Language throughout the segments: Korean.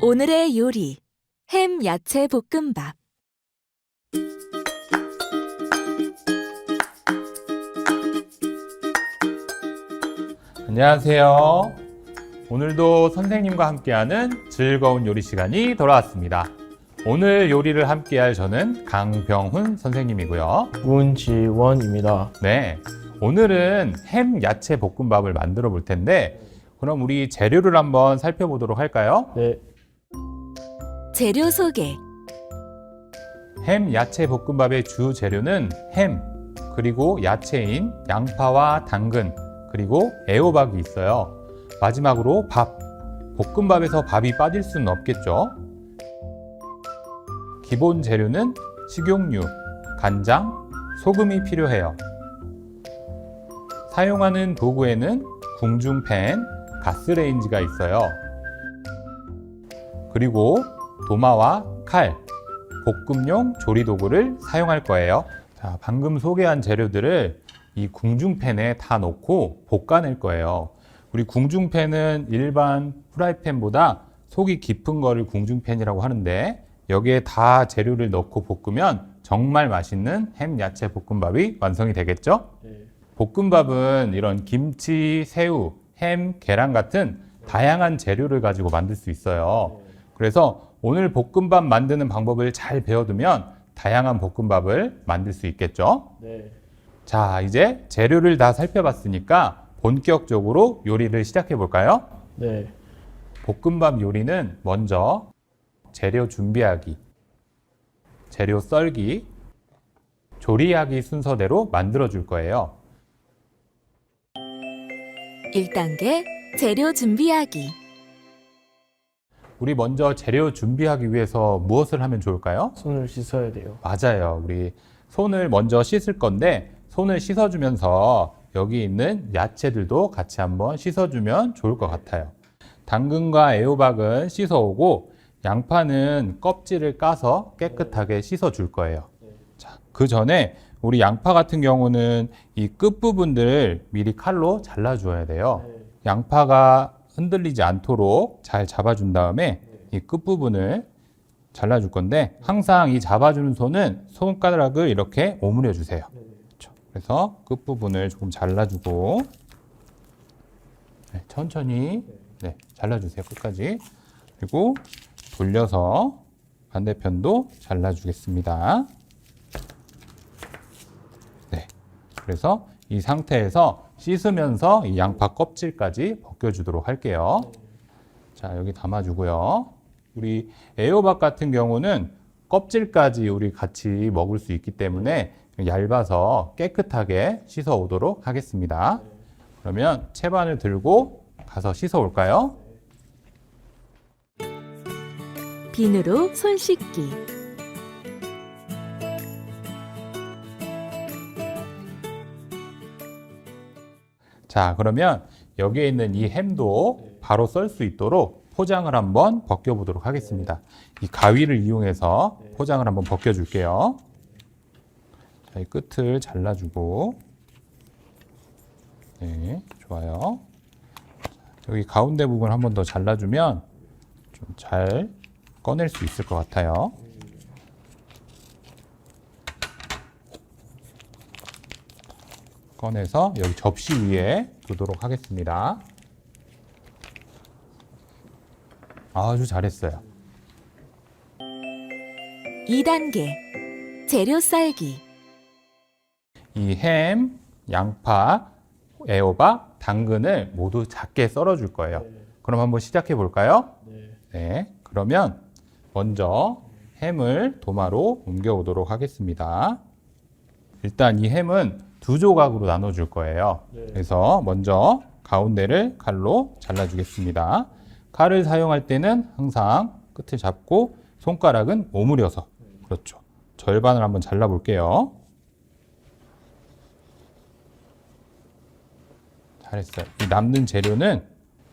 오늘의 요리, 햄 야채 볶음밥. 안녕하세요. 오늘도 선생님과 함께하는 즐거운 요리 시간이 돌아왔습니다. 오늘 요리를 함께할 저는 강병훈 선생님이고요. 문지원입니다. 네, 오늘은 햄 야채 볶음밥을 만들어 볼 텐데 그럼 우리 재료를 한번 살펴보도록 할까요? 네, 재료 소개. 햄 야채 볶음밥의 주 재료는 햄, 그리고 야채인 양파와 당근, 그리고 애호박이 있어요. 마지막으로 밥. 볶음밥에서 밥이 빠질 수는 없겠죠. 기본 재료는 식용유, 간장, 소금이 필요해요. 사용하는 도구에는 궁중팬, 가스레인지가 있어요. 그리고 도마와 칼, 볶음용 조리도구를 사용할 거예요. 자, 방금 소개한 재료들을 이 궁중팬에 다 넣고 볶아낼 거예요. 우리 궁중팬은 일반 프라이팬보다 속이 깊은 거를 궁중팬이라고 하는데 여기에 다 재료를 넣고 볶으면 정말 맛있는 햄 야채 볶음밥이 완성이 되겠죠? 네. 볶음밥은 이런 김치, 새우, 햄, 계란 같은 다양한 재료를 가지고 만들 수 있어요. 그래서 오늘 볶음밥 만드는 방법을 잘 배워두면 다양한 볶음밥을 만들 수 있겠죠? 네, 자, 이제 재료를 다 살펴봤으니까 본격적으로 요리를 시작해 볼까요? 네, 볶음밥 요리는 먼저 재료 준비하기, 재료 썰기, 조리하기 순서대로 만들어 줄 거예요. 1단계 재료 준비하기. 우리 먼저 재료 준비하기 위해서 무엇을 하면 좋을까요? 손을 씻어야 돼요. 맞아요. 우리 손을 먼저 씻을 건데 손을 씻어주면서 여기 있는 야채들도 같이 한번 씻어주면 좋을 것 같아요. 당근과 애호박은 씻어오고 양파는 껍질을 까서 깨끗하게 씻어줄 거예요. 자, 그 전에 우리 양파 같은 경우는 이 끝부분들을 미리 칼로 잘라주어야 돼요. 양파가 흔들리지 않도록 잘 잡아준 다음에 이 끝부분을 잘라줄 건데 항상 이 잡아주는 손은 손가락을 이렇게 오므려 주세요. 그래서 끝부분을 조금 잘라주고 천천히 잘라주세요. 끝까지. 그리고 돌려서 반대편도 잘라주겠습니다. 네, 그래서 이 상태에서 씻으면서 이 양파 껍질까지 벗겨주도록 할게요. 자, 여기 담아주고요. 우리 애호박 같은 경우는 껍질까지 우리 같이 먹을 수 있기 때문에 얇아서 깨끗하게 씻어 오도록 하겠습니다. 그러면 채반을 들고 가서 씻어 올까요? 비누로 손 씻기. 자, 그러면 여기에 있는 이 햄도 바로 썰 수 있도록 포장을 한번 벗겨보도록 하겠습니다. 이 가위를 이용해서 포장을 한번 벗겨줄게요. 자, 이 끝을 잘라주고, 네, 좋아요. 여기 가운데 부분 한번 더 잘라주면 좀 잘 꺼낼 수 있을 것 같아요. 꺼내서 여기 접시 위에 두도록 하겠습니다. 아주 잘했어요. 2단계 재료 썰기. 이 햄, 양파, 애호박, 당근을 모두 작게 썰어줄 거예요. 그럼 한번 시작해 볼까요? 네. 그러면 먼저 햄을 도마로 옮겨오도록 하겠습니다. 일단 이 햄은 두 조각으로 나눠줄 거예요. 그래서 먼저 가운데를 칼로 잘라주겠습니다. 칼을 사용할 때는 항상 끝을 잡고 손가락은 오므려서, 그렇죠. 절반을 한번 잘라볼게요. 잘했어요. 이 남는 재료는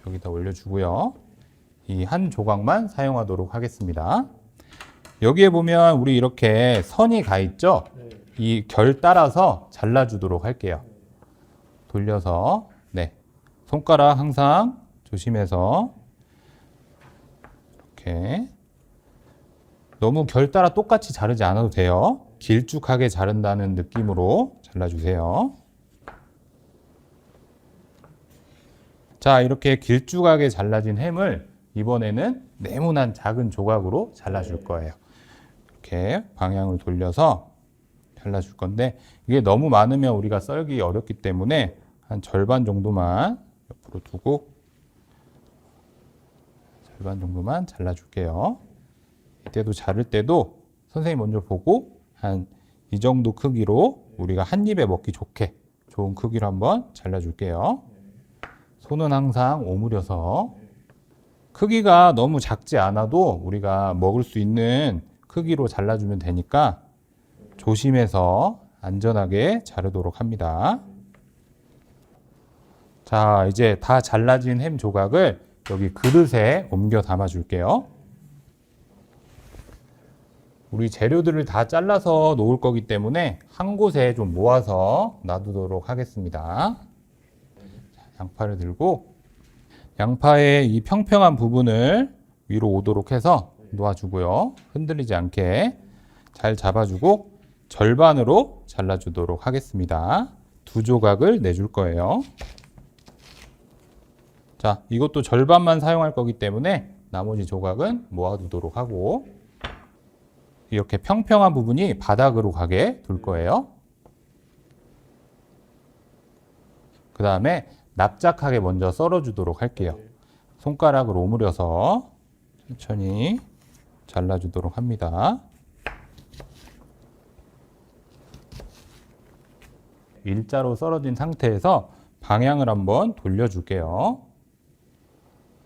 여기다 올려주고요. 이 한 조각만 사용하도록 하겠습니다. 여기에 보면 우리 이렇게 선이 가 있죠? 이 결 따라서 잘라주도록 할게요. 돌려서, 네, 손가락 항상 조심해서 이렇게 너무 결 따라 똑같이 자르지 않아도 돼요. 길쭉하게 자른다는 느낌으로 잘라주세요. 자, 이렇게 길쭉하게 잘라진 햄을 이번에는 네모난 작은 조각으로 잘라줄 거예요. 이렇게 방향을 돌려서 잘라줄 건데 이게 너무 많으면 우리가 썰기 어렵기 때문에 한 절반 정도만 옆으로 두고 절반 정도만 잘라줄게요. 이때도 자를 때도 선생님 먼저 보고 한 이 정도 크기로 우리가 한 입에 먹기 좋게 좋은 크기로 한번 잘라줄게요. 손은 항상 오므려서 크기가 너무 작지 않아도 우리가 먹을 수 있는 크기로 잘라주면 되니까 조심해서 안전하게 자르도록 합니다. 자, 이제 다 잘라진 햄 조각을 여기 그릇에 옮겨 담아 줄게요. 우리 재료들을 다 잘라서 놓을 거기 때문에 한 곳에 좀 모아서 놔두도록 하겠습니다. 자, 양파를 들고 양파의 이 평평한 부분을 위로 오도록 해서 놓아주고요. 흔들리지 않게 잘 잡아주고 절반으로 잘라주도록 하겠습니다. 두 조각을 내줄 거예요. 자, 이것도 절반만 사용할 거기 때문에 나머지 조각은 모아두도록 하고 이렇게 평평한 부분이 바닥으로 가게 둘 거예요. 그 다음에 납작하게 먼저 썰어주도록 할게요. 손가락을 오므려서 천천히 잘라주도록 합니다. 일자로 썰어진 상태에서 방향을 한번 돌려줄게요.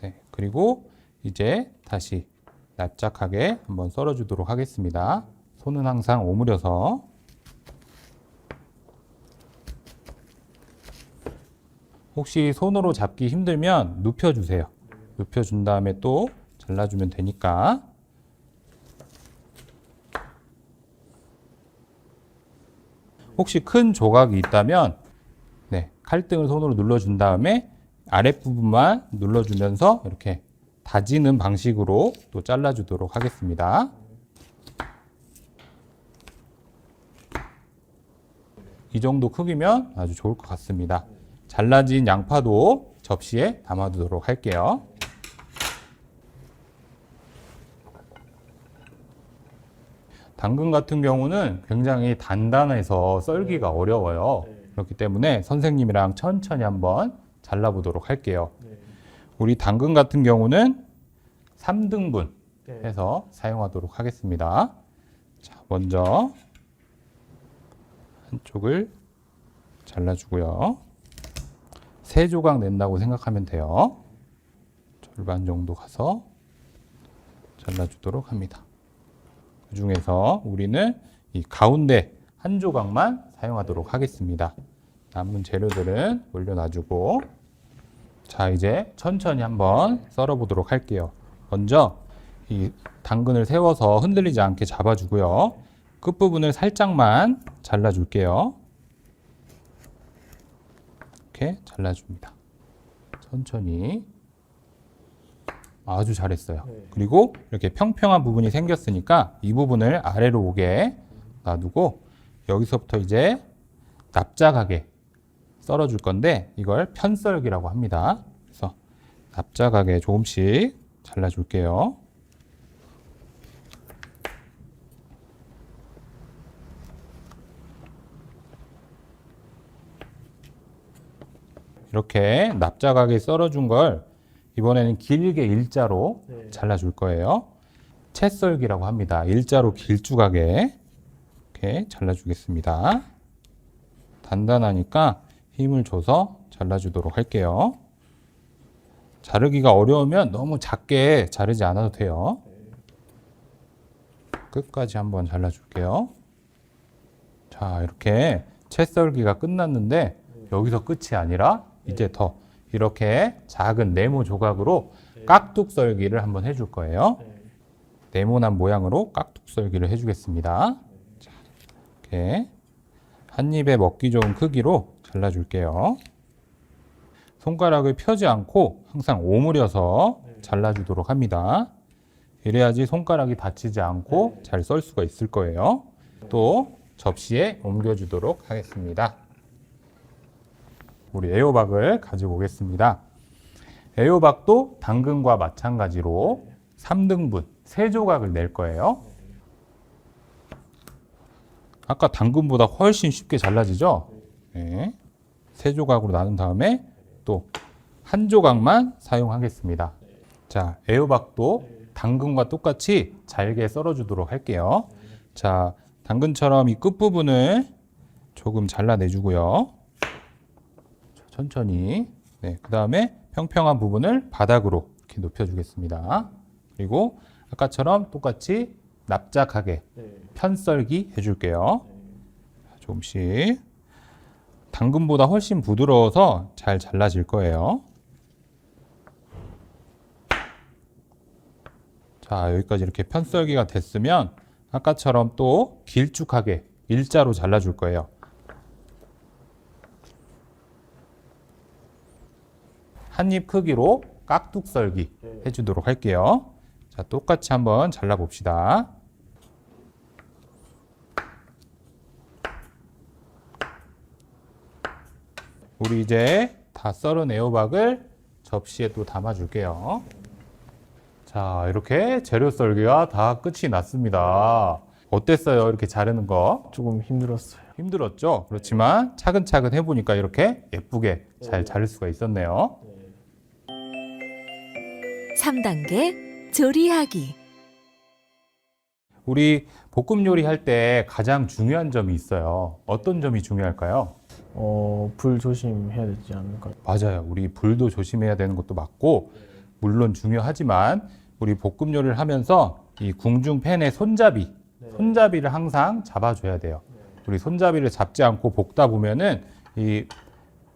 네, 그리고 이제 다시 납작하게 한번 썰어주도록 하겠습니다. 손은 항상 오므려서 혹시 손으로 잡기 힘들면 눕혀주세요. 눕혀준 다음에 또 잘라주면 되니까. 혹시 큰 조각이 있다면 네, 칼등을 손으로 눌러준 다음에 아랫부분만 눌러주면서 이렇게 다지는 방식으로 또 잘라주도록 하겠습니다. 이 정도 크기면 아주 좋을 것 같습니다. 잘라진 양파도 접시에 담아두도록 할게요. 당근 같은 경우는 굉장히 단단해서 썰기가 어려워요. 그렇기 때문에 선생님이랑 천천히 한번 잘라보도록 할게요. 우리 당근 같은 경우는 3등분 해서 사용하도록 하겠습니다. 자, 먼저 한쪽을 잘라주고요. 3조각 낸다고 생각하면 돼요. 절반 정도 가서 잘라주도록 합니다. 그 중에서 우리는 이 가운데 한 조각만 사용하도록 하겠습니다. 남은 재료들은 올려놔주고 자, 이제 천천히 한번 썰어보도록 할게요. 먼저 이 당근을 세워서 흔들리지 않게 잡아주고요. 끝부분을 살짝만 잘라줄게요. 이렇게 잘라줍니다. 천천히. 아주 잘했어요. 그리고 이렇게 평평한 부분이 생겼으니까 이 부분을 아래로 오게 놔두고 여기서부터 이제 납작하게 썰어줄 건데 이걸 편썰기라고 합니다. 그래서 납작하게 조금씩 잘라줄게요. 이렇게 납작하게 썰어준 걸 이번에는 길게 일자로 잘라줄 거예요. 채썰기라고 합니다. 일자로 길쭉하게 이렇게 잘라주겠습니다. 단단하니까 힘을 줘서 잘라주도록 할게요. 자르기가 어려우면 너무 작게 자르지 않아도 돼요. 끝까지 한번 잘라줄게요. 자, 이렇게 채썰기가 끝났는데 여기서 끝이 아니라 이제 더 이렇게 작은 네모 조각으로 깍둑 썰기를 한번 해줄 거예요. 네모난 모양으로 깍둑 썰기를 해주겠습니다. 자, 이렇게 한 입에 먹기 좋은 크기로 잘라줄게요. 손가락을 펴지 않고 항상 오므려서 잘라주도록 합니다. 이래야지 손가락이 다치지 않고 잘 썰 수가 있을 거예요. 또 접시에 옮겨주도록 하겠습니다. 우리 애호박을 가지고 오겠습니다. 애호박도 당근과 마찬가지로 3등분, 3조각을 낼 거예요. 아까 당근보다 훨씬 쉽게 잘라지죠? 네. 3조각으로 나눈 다음에 또 1조각만 사용하겠습니다. 자, 애호박도 당근과 똑같이 잘게 썰어주도록 할게요. 자, 당근처럼 이 끝부분을 조금 잘라내주고요. 천천히. 네, 그 다음에 평평한 부분을 바닥으로 이렇게 높여주겠습니다. 그리고 아까처럼 똑같이 납작하게 편썰기 해줄게요. 조금씩. 당근보다 훨씬 부드러워서 잘 잘라질 거예요. 자, 여기까지 이렇게 편썰기가 됐으면 아까처럼 또 길쭉하게 일자로 잘라줄 거예요. 한 입 크기로 깍둑 썰기 해주도록 할게요. 자, 똑같이 한번 잘라봅시다. 우리 이제 다 썰은 애호박을 접시에 또 담아줄게요. 자, 이렇게 재료 썰기가 다 끝이 났습니다. 어땠어요? 이렇게 자르는 거? 조금 힘들었어요. 힘들었죠? 그렇지만 차근차근 해보니까 이렇게 예쁘게 잘 자를 수가 있었네요. 3단계 조리하기. 우리 볶음 요리 할 때 가장 중요한 점이 있어요. 어떤 점이 중요할까요? 불 조심해야 되지 않을까요? 맞아요. 우리 불도 조심해야 되는 것도 맞고, 물론 중요하지만 우리 볶음 요리를 하면서 이 궁중팬의 손잡이를 항상 잡아줘야 돼요. 우리 손잡이를 잡지 않고 볶다 보면은 이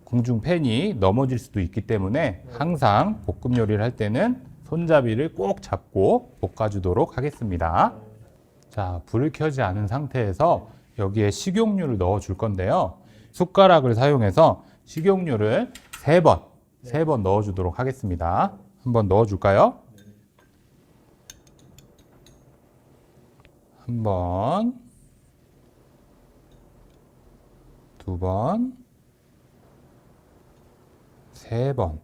궁중팬이 넘어질 수도 있기 때문에 항상 볶음 요리를 할 때는 손잡이를 꼭 잡고 볶아주도록 하겠습니다. 자, 불을 켜지 않은 상태에서 여기에 식용유를 넣어 줄 건데요. 숟가락을 사용해서 식용유를 3번 넣어 주도록 하겠습니다. 한번 넣어 줄까요? 1번, 2번, 3번.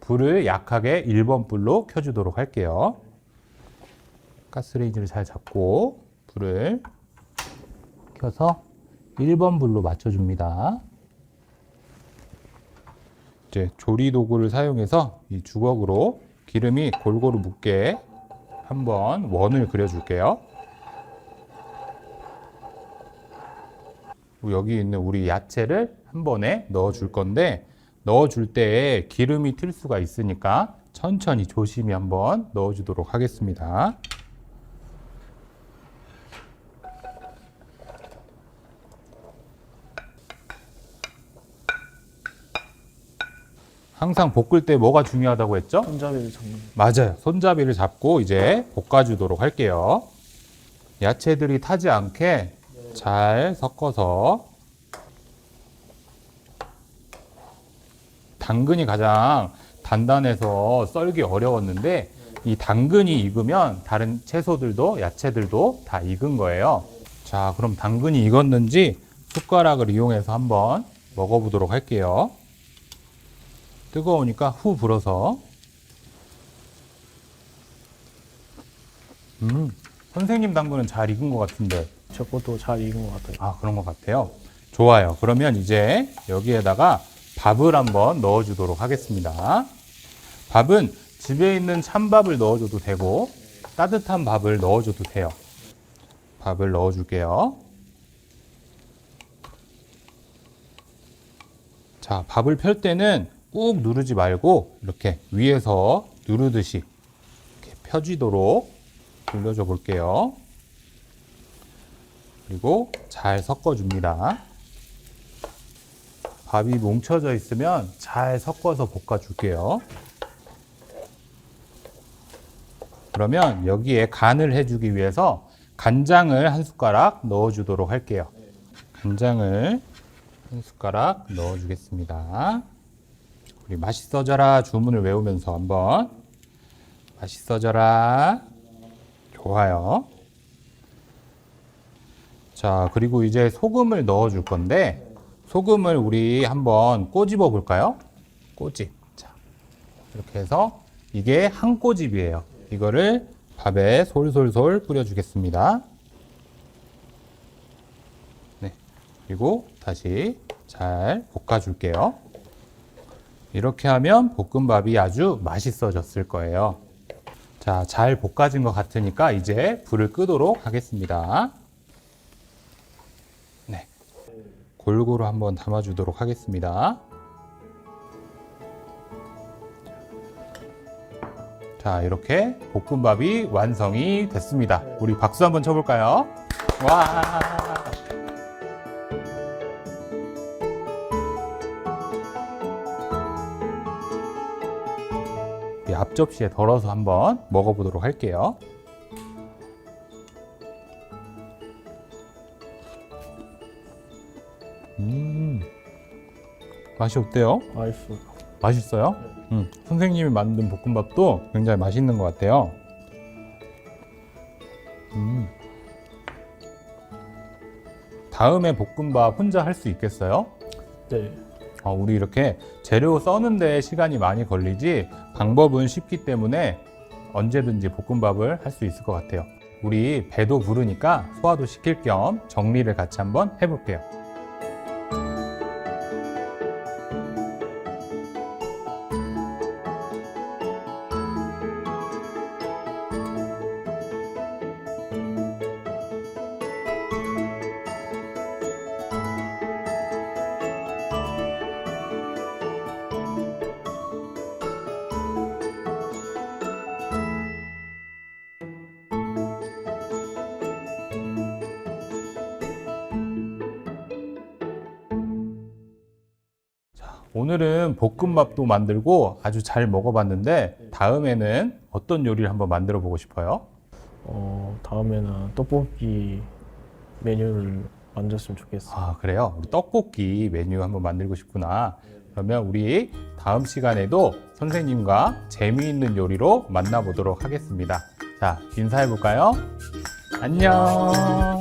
불을 약하게 1번 불로 켜주도록 할게요. 가스레인지를 잘 잡고 불을 켜서 1번 불로 맞춰줍니다. 이제 조리 도구를 사용해서 이 주걱으로 기름이 골고루 묻게 한번 원을 그려줄게요. 여기 있는 우리 야채를 한 번에 넣어줄 건데 넣어줄 때 기름이 튈 수가 있으니까 천천히 조심히 한번 넣어주도록 하겠습니다. 항상 볶을 때 뭐가 중요하다고 했죠? 손잡이를 잡는. 맞아요. 손잡이를 잡고 이제 볶아주도록 할게요. 야채들이 타지 않게 잘 섞어서. 당근이 가장 단단해서 썰기 어려웠는데 이 당근이 익으면 다른 채소들도 야채들도 다 익은 거예요. 자, 그럼 당근이 익었는지 숟가락을 이용해서 한번 먹어보도록 할게요. 뜨거우니까 후 불어서. 선생님 당근은 잘 익은 것 같은데. 제 것도 잘 익은 것 같아요. 아, 그런 것 같아요. 좋아요. 그러면 이제 여기에다가 밥을 한번 넣어주도록 하겠습니다. 밥은 집에 있는 찬밥을 넣어줘도 되고 따뜻한 밥을 넣어줘도 돼요. 밥을 넣어줄게요. 자, 밥을 펼 때는 꾹 누르지 말고 이렇게 위에서 누르듯이 이렇게 펴지도록 돌려줘 볼게요. 그리고 잘 섞어줍니다. 밥이 뭉쳐져 있으면 잘 섞어서 볶아줄게요. 그러면 여기에 간을 해주기 위해서 간장을 한 숟가락 넣어주도록 할게요. 간장을 한 숟가락 넣어주겠습니다. 우리 맛있어져라 주문을 외우면서 한번 맛있어져라. 좋아요. 자, 그리고 이제 소금을 넣어줄 건데 소금을 우리 한번 꼬집어 볼까요? 꼬집. 자, 이렇게 해서 이게 한 꼬집이에요. 이거를 밥에 솔솔솔 뿌려주겠습니다. 네, 그리고 다시 잘 볶아줄게요. 이렇게 하면 볶음밥이 아주 맛있어졌을 거예요. 자, 잘 볶아진 것 같으니까 이제 불을 끄도록 하겠습니다. 네, 골고루 한번 담아주도록 하겠습니다. 자, 이렇게 볶음밥이 완성이 됐습니다. 우리 박수 한번 쳐볼까요? 와! 이 앞접시에 덜어서 한번 먹어보도록 할게요. 맛이 어때요? 맛있어요. 맛있어요? 선생님이 만든 볶음밥도 굉장히 맛있는 것 같아요. 다음에 볶음밥 혼자 할 수 있겠어요? 네. 우리 이렇게 재료 써는데 시간이 많이 걸리지 방법은 쉽기 때문에 언제든지 볶음밥을 할 수 있을 것 같아요. 우리 배도 부르니까 소화도 시킬 겸 정리를 같이 한번 해볼게요. 오늘은 볶음밥도 만들고 아주 잘 먹어봤는데 다음에는 어떤 요리를 한번 만들어 보고 싶어요? 다음에는 떡볶이 메뉴를 만들었으면 좋겠어요. 아, 그래요? 우리 떡볶이 메뉴 한번 만들고 싶구나. 그러면 우리 다음 시간에도 선생님과 재미있는 요리로 만나보도록 하겠습니다. 자, 인사해 볼까요? 안녕.